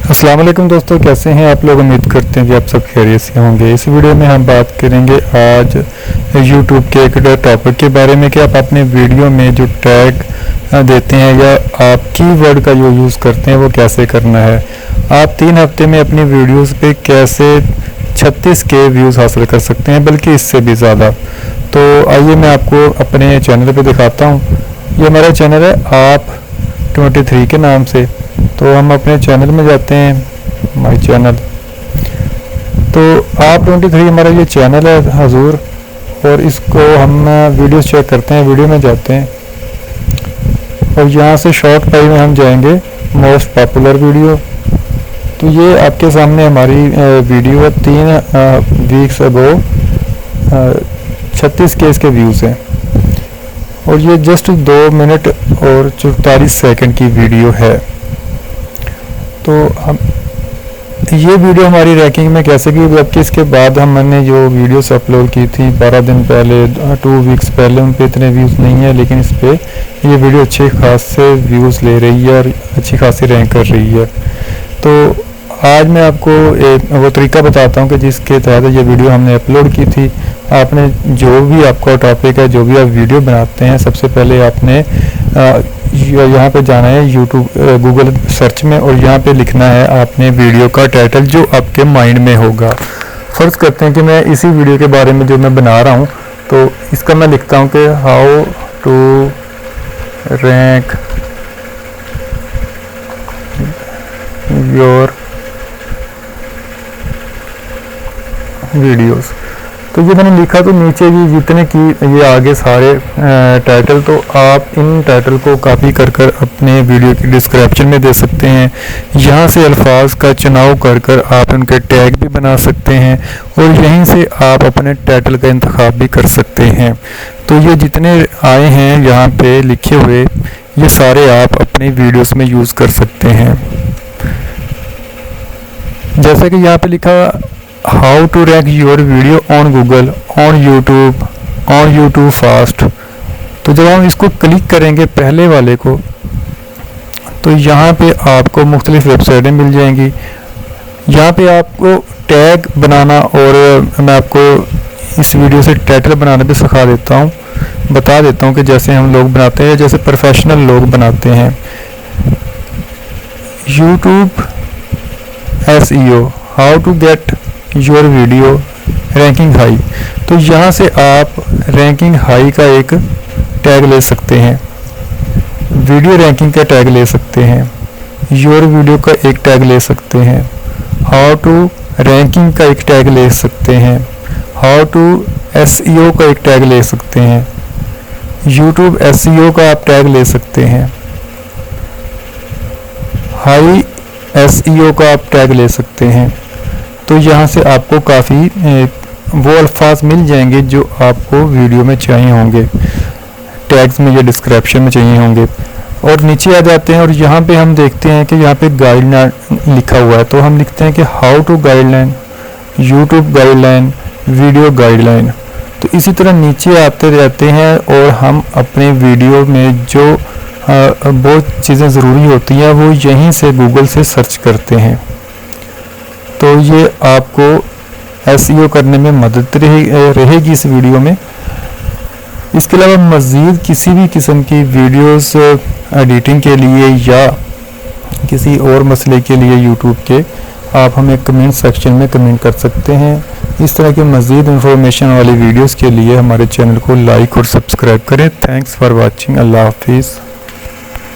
अस्सलाम वालेकुम दोस्तों, कैसे हैं आप लोग। उम्मीद करते हैं कि आप सब खैरियत से होंगे। इस वीडियो में हम बात करेंगे आज YouTube के एक टॉपिक के बारे में कि आप अपने वीडियो में जो टैग देते हैं या आप कीवर्ड का जो यूज़ करते हैं वो कैसे करना है। आप 3 हफ्ते में अपनी वीडियोस पे कैसे 36K व्यूज़ हासिल कर सकते हैं, बल्कि इससे भी ज़्यादा। तो आइए मैं आपको अपने चैनल पे दिखाता हूँ। ये हमारा चैनल है आप 23 के नाम से। तो हम अपने चैनल में जाते हैं, माय चैनल। तो आप 23 हमारा ये चैनल है हजूर, और इसको हम वीडियोस चेक करते हैं। वीडियो में जाते हैं और यहाँ से शॉर्ट पाई में हम जाएंगे मोस्ट पॉपुलर वीडियो। तो ये आपके सामने हमारी वीडियो है 3 वीक्स अगो 36K इसके व्यूज़ हैं, और ये जस्ट 2 मिनट और 44 सेकंड की वीडियो है। तो हम ये वीडियो हमारी रैंकिंग में कैसे की, जबकि इसके बाद हमने जो वीडियोस अपलोड की थी 12 दिन पहले, 2 वीक्स पहले, उन पे इतने व्यूज़ नहीं है, लेकिन इस पे ये वीडियो अच्छे खासे व्यूज़ ले रही है और अच्छी खासी रैंक कर रही है। तो आज मैं आपको एक वो तरीका बताता हूँ कि जिसके तहत ये वीडियो हमने अपलोड की थी। आपने जो भी आपका टॉपिक है, जो भी आप वीडियो बनाते हैं, सबसे पहले आपने यहाँ पे जाना है गूगल सर्च में, और यहाँ पे लिखना है आपने वीडियो का टाइटल जो आपके माइंड में होगा। फ़र्ज़ करते हैं कि मैं इसी वीडियो के बारे में जो मैं बना रहा हूँ, तो इसका मैं लिखता हूँ कि how to rank your videos. तो ये मैंने लिखा, तो नीचे ये जितने की ये आगे सारे टाइटल, तो आप इन टाइटल को कॉपी कर अपने वीडियो की डिस्क्रिप्शन में दे सकते हैं। यहाँ से अल्फाज का चुनाव कर आप उनके टैग भी बना सकते हैं, और यहीं से आप अपने टाइटल का इंतखाब भी कर सकते हैं। तो ये जितने आए हैं यहाँ पे लिखे हुए, ये सारे आप अपनी वीडियोस में यूज़ कर सकते हैं। जैसे कि यहाँ पे लिखा how to rank your video on Google, on YouTube fast. तो जब हम इसको क्लिक करेंगे पहले वाले को, तो यहाँ पे आपको मुख्तलिफ वेबसाइटें मिल जाएंगी। यहाँ पे आपको टैग बनाना, और मैं आपको इस वीडियो से टाइटल बनाना भी सिखा देता हूँ, बता देता हूँ कि जैसे हम लोग बनाते हैं, जैसे प्रोफेशनल लोग बनाते हैं। YouTube SEO, how to get your video ranking high. तो यहाँ से आप रैंकिंग हाई का एक टैग ले सकते हैं, वीडियो रैंकिंग का टैग ले सकते हैं, योर वीडियो का एक टैग ले सकते हैं, हाउ टू रैंकिंग का एक टैग ले सकते हैं, हाउ टू SEO का एक टैग ले सकते हैं, यूट्यूब SEO का आप टैग ले सकते हैं, हाई SEO का आप टैग ले सकते हैं। तो यहाँ से आपको काफ़ी वो अल्फाज मिल जाएंगे जो आपको वीडियो में चाहिए होंगे, टैग्स में या डिस्क्रिप्शन में चाहिए होंगे। और नीचे आ जाते हैं, और यहाँ पे हम देखते हैं कि यहाँ पे गाइडलाइन लिखा हुआ है। तो हम लिखते हैं कि how to guideline, YouTube guideline, video guideline. तो इसी तरह नीचे आते रहते हैं, और हम अपने वीडियो में जो बहुत चीज़ें ज़रूरी होती हैं वो यहीं से गूगल से सर्च करते हैं। तो ये आपको SEO करने में मदद रहेगी इस वीडियो में। इसके अलावा मज़ीद किसी भी किस्म की वीडियोस एडिटिंग के लिए या किसी और मसले के लिए यूट्यूब के, आप हमें कमेंट सेक्शन में कमेंट कर सकते हैं। इस तरह के मज़ीद इंफॉर्मेशन वाली वीडियोस के लिए हमारे चैनल को लाइक और सब्सक्राइब करें। Thanks for watching. अल्लाह हाफिज़।